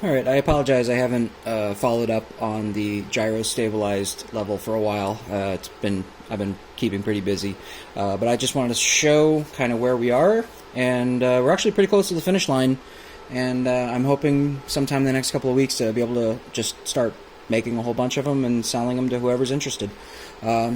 Alright, I apologize I haven't followed up on the gyro stabilized level for a while. I've been keeping pretty busy. But I just wanted to show kind of where we are, and we're actually pretty close to the finish line, and I'm hoping sometime in the next couple of weeks to be able to just start making a whole bunch of them and selling them to whoever's interested.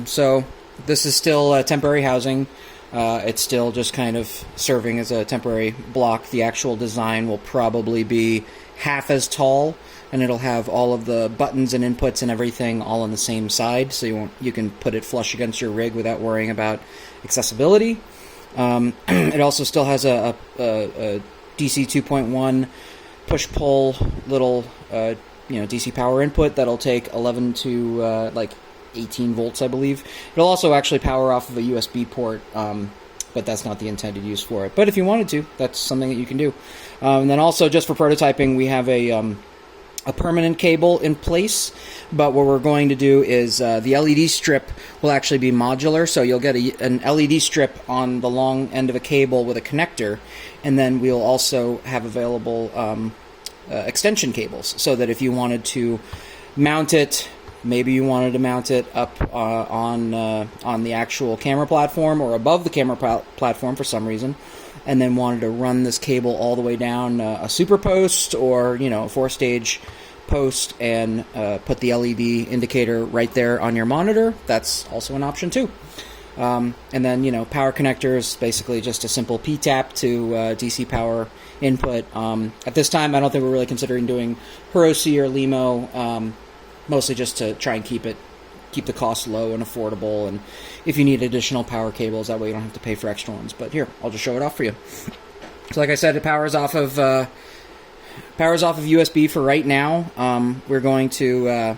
So this is still temporary housing. It's still just kind of serving as a temporary block. The actual design will probably be half as tall, and it'll have all of the buttons and inputs and everything all on the same side, so you can put it flush against your rig without worrying about accessibility. It also still has a DC 2.1 push-pull little DC power input that'll take 11 to like 18 volts, I believe. It'll also actually power off of a USB port, but that's not the intended use for it. But if you wanted to, that's something that you can do. And then also, just for prototyping, we have a permanent cable in place, but what we're going to do is the LED strip will actually be modular, so you'll get an LED strip on the long end of a cable with a connector, and then we'll also have available extension cables, so that if you wanted to mount it, maybe you wanted to mount it up on the actual camera platform or above the camera platform for some reason, and then wanted to run this cable all the way down a super post or a 4-stage post and put the LED indicator right there on your monitor, that's also an option too. And then power connectors, basically just a simple P-tap to DC power input. At this time, I don't think we're really considering doing Hiroshi or Limo. Mostly just to try and keep the cost low and affordable, and if you need additional power cables, that way you don't have to pay for extra ones. But here, I'll just show it off for you. So like I said, it powers off of USB for right now. We're going to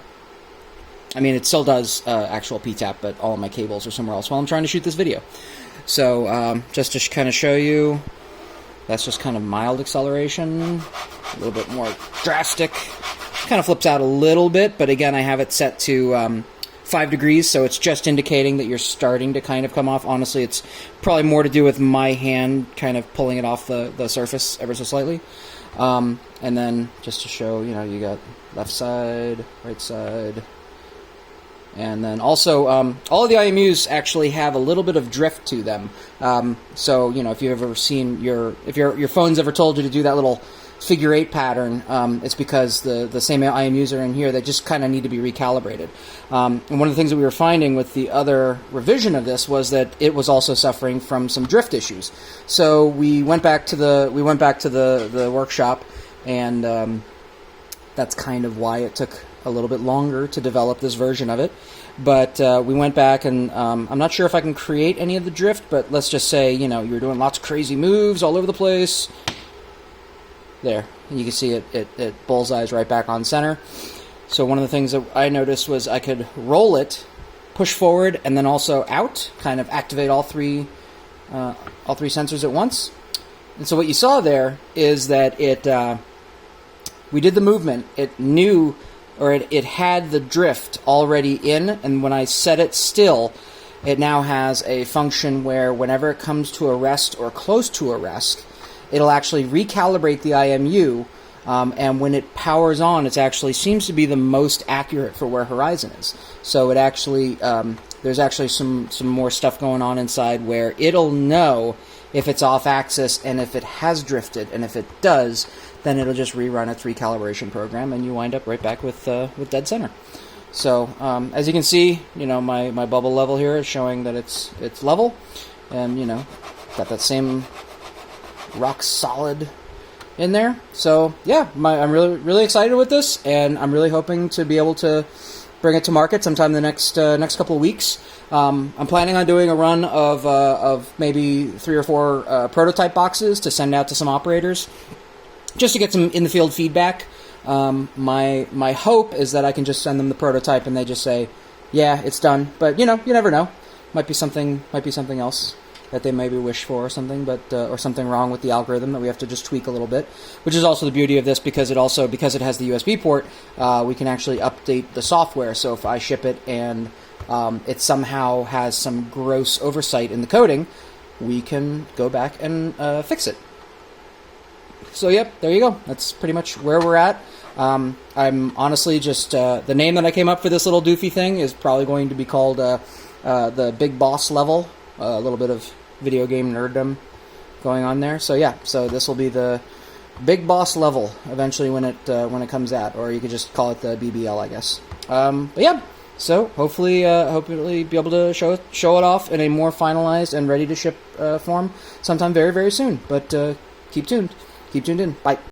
it still does actual PTAP, but all of my cables are somewhere else while I'm trying to shoot this video. So just to kind of show you, that's just kind of mild acceleration, a little bit more drastic. Kind of flips out a little bit, but again, I have it set to 5 degrees, so it's just indicating that you're starting to kind of come off. Honestly, it's probably more to do with my hand kind of pulling it off the surface ever so slightly. And then just to show, you got left side, right side, and then also all of the IMUs actually have a little bit of drift to them. So if you've ever seen if your phone's ever told you to do that little figure 8 pattern, it's because the same IMUs are in here. They just kind of need to be recalibrated. And one of the things that we were finding with the other revision of this was that it was also suffering from some drift issues. So we went back to the workshop, and that's kind of why it took a little bit longer to develop this version of it. But we went back, and I'm not sure if I can create any of the drift, but let's just say you're doing lots of crazy moves all over the place. There, you can see it bullseyes right back on center. So one of the things that I noticed was I could roll it, push forward, and then also out, kind of activate all three sensors at once. And so what you saw there is that we did the movement. It knew, or it had the drift already in, and when I set it still, it now has a function where whenever it comes to a rest or close to a rest, it'll actually recalibrate the IMU, and when it powers on, it actually seems to be the most accurate for where horizon is. So it actually, there's actually some more stuff going on inside where it'll know if it's off axis and if it has drifted, and if it does, then it'll just rerun its recalibration program, and you wind up right back with dead center. So as you can see, my bubble level here is showing that it's level, and got that same rock solid in there. So yeah, I'm really excited with this, and I'm really hoping to be able to bring it to market sometime in the next couple of weeks. I'm planning on doing a run of maybe 3 or 4 prototype boxes to send out to some operators, just to get some in the field feedback. My hope is that I can just send them the prototype and they just say, yeah, it's done. But you never know. Might be something else that they maybe wish for or something, but or something wrong with the algorithm that we have to just tweak a little bit, which is also the beauty of this, because it has the USB port, we can actually update the software. So if I ship it and it somehow has some gross oversight in the coding, we can go back and fix it. So yep, there you go. That's pretty much where we're at. I'm honestly just the name that I came up for this little doofy thing is probably going to be called the Big Boss Level. A little bit of video game nerddom going on there. So yeah, so this will be the Big Boss Level eventually when it comes out, or you could just call it the BBL, I guess. But yeah, so hopefully be able to show it off in a more finalized and ready to ship form sometime very, very soon. But keep tuned in. Bye.